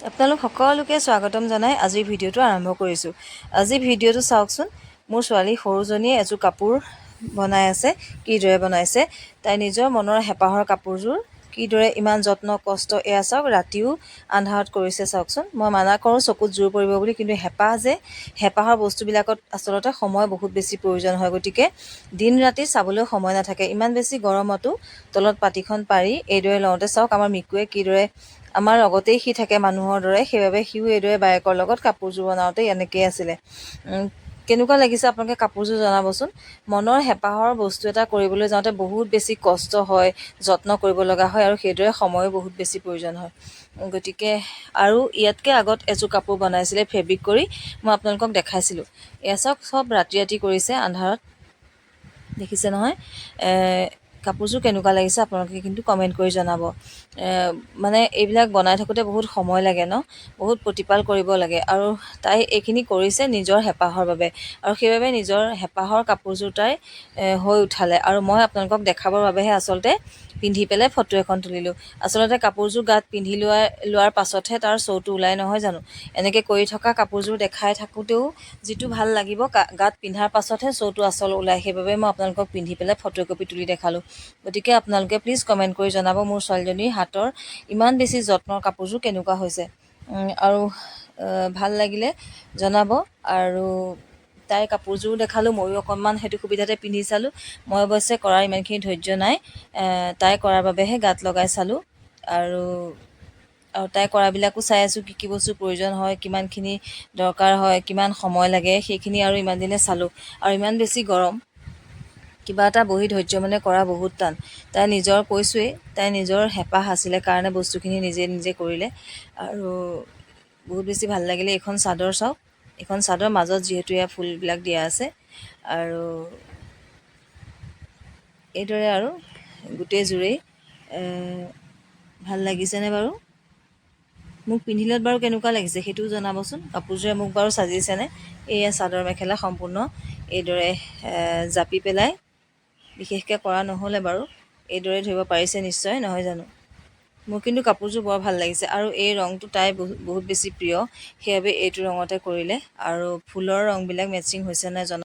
আপোনালোক সকলোকে স্বাগতম জনাই আজিৰ ভিডিঅ'টো আৰম্ভ কৰিছোঁ। আজি ভিডিঅ'টো চাওকচোন। মোৰ ছোৱালী সৰুজনীয়ে এযোৰ কাপোৰ বনাই আছে। কিদৰে বনাইছে, তাই নিজৰ মনৰ হেঁপাহৰ কাপোৰযোৰ কিদৰে ইমান যত্ন কষ্ট, এয়া চাওক, ৰাতিও আন্ধাৰত কৰিছে চাওকচোন। মই মানা কৰোঁ চকুত জোৰ পৰিব বুলি, কিন্তু হেঁপাহৰ বস্তুবিলাকত আচলতে সময় বহুত বেছি প্ৰয়োজন হয়। গতিকে দিন ৰাতি চাবলৈ সময় নাথাকে। ইমান বেছি গৰমতো তলত পাটিখন পাৰি এইদৰে লওঁতে চাওক, আমাৰ মিকুৱে কিদৰে আমাৰ লগতেই সি থাকে মানুহৰ দৰে, সেইবাবে সিও এইদৰে বায়েকৰ লগত কাপোৰযোৰ বনাওঁতে এনেকেই আছিলে। কেনেকুৱা লাগিছে আপোনালোকে কাপোৰযোৰ জনাবচোন। মনৰ হেঁপাহৰ বস্তু এটা কৰিবলৈ যাওঁতে বহুত বেছি কষ্ট হয়, যত্ন কৰিব লগা হয়, আৰু সেইদৰে সময়ো বহুত বেছি প্ৰয়োজন হয়। গতিকে আৰু ইয়াতকৈ আগত এযোৰ কাপোৰ বনাইছিলে ফেব্ৰিক কৰি, মই আপোনালোকক দেখাইছিলোঁ। এয়া চাওক, চব ৰাতি ৰাতি কৰিছে আন্ধাৰত, দেখিছে নহয়। কাপোৰযোৰ কেনেকুৱা লাগিছে আপোনালোকে কিন্তু কমেণ্ট কৰি জনাব। মানে এইবিলাক বনাই থাকোঁতে বহুত সময় লাগে ন, বহুত প্ৰতিপাল কৰিব লাগে, আৰু তাই এইখিনি কৰিছে নিজৰ হেঁপাহৰ বাবে, আৰু সেইবাবে নিজৰ হেঁপাহৰ কাপোৰযোৰ তাই হৈ উঠালে। আৰু মই আপোনালোকক দেখাবৰ বাবেহে আচলতে পিন্ধি পেলাই ফটো এখন তুলিলোঁ। আচলতে কাপোৰযোৰ গাত পিন্ধি লোৱাৰ পাছতহে তাৰ শ্ব'টো ওলাই, নহয় জানো। এনেকৈ কৰি থকা কাপোৰযোৰ দেখাই থাকোঁতেও যিটো ভাল লাগিব, গাত পিন্ধাৰ পাছতহে শ্ব'টো আচল ওলায়। সেইবাবে মই আপোনালোকক পিন্ধি পেলাই ফটো একপি তুলি দেখালোঁ। গতিকে আপোনালোকে প্লিজ কমেণ্ট কৰি জনাব মোৰ ছোৱালীজনীৰ হাতৰ ইমান বেছি যত্নৰ কাপোৰযোৰ কেনেকুৱা হৈছে, আৰু ভাল লাগিলে জনাব। আৰু তাইৰ কাপোৰযোৰো দেখালোঁ, ময়ো অকণমান সেইটো সুবিধাতে পিন্ধি চালোঁ। মই অৱশ্যে কৰাৰ ইমানখিনি ধৈৰ্য নাই, তাই কৰাৰ বাবেহে গাত লগাই চালোঁ। আৰু তাই কৰাবিলাকো চাই আছোঁ, কি কি বস্তুৰ প্ৰয়োজন হয়, কিমানখিনি দৰকাৰ হয়, কিমান সময় লাগে, সেইখিনি আৰু ইমান দিনে চালোঁ। আৰু ইমান বেছি গৰম, কিবা এটা বহি ধৈৰ্য মানে কৰা বহুত টান। তাই নিজৰ কৈছোৱেই, তাই নিজৰ হেঁপাহ আছিলে কাৰণে বস্তুখিনি নিজে নিজে কৰিলে। আৰু বহুত বেছি ভাল লাগিলে। এইখন চাদৰ চাওক, এইখন চাদৰ মাজত যিহেতু এয়া ফুলবিলাক দিয়া আছে, আৰু এইদৰে আৰু গোটেইযোৰেই ভাল লাগিছেনে বাৰু? মোক পিন্ধিলত বাৰু কেনেকুৱা লাগিছে সেইটোও জনাবচোন। কাপোৰযোৰে মোক বাৰু চাজিছেনে? এয়া চাদৰ মেখেলা সম্পূৰ্ণ এইদৰে জাপি পেলাই, বিশেষকৈ কৰা নহ'লে বাৰু, এইদৰে ধৰিব পাৰিছে নিশ্চয়, নহয় জানো। মোৰ কিন্তু কাপোৰযোৰ বৰ ভাল লাগিছে, আৰু এই ৰংটো তাই বহুত বেছি প্ৰিয়, সেইবাবে এইটো ৰঙতে কৰিলে। আৰু ফুলৰ ৰংবিলাক মেচিং হৈছে নাই জনাব।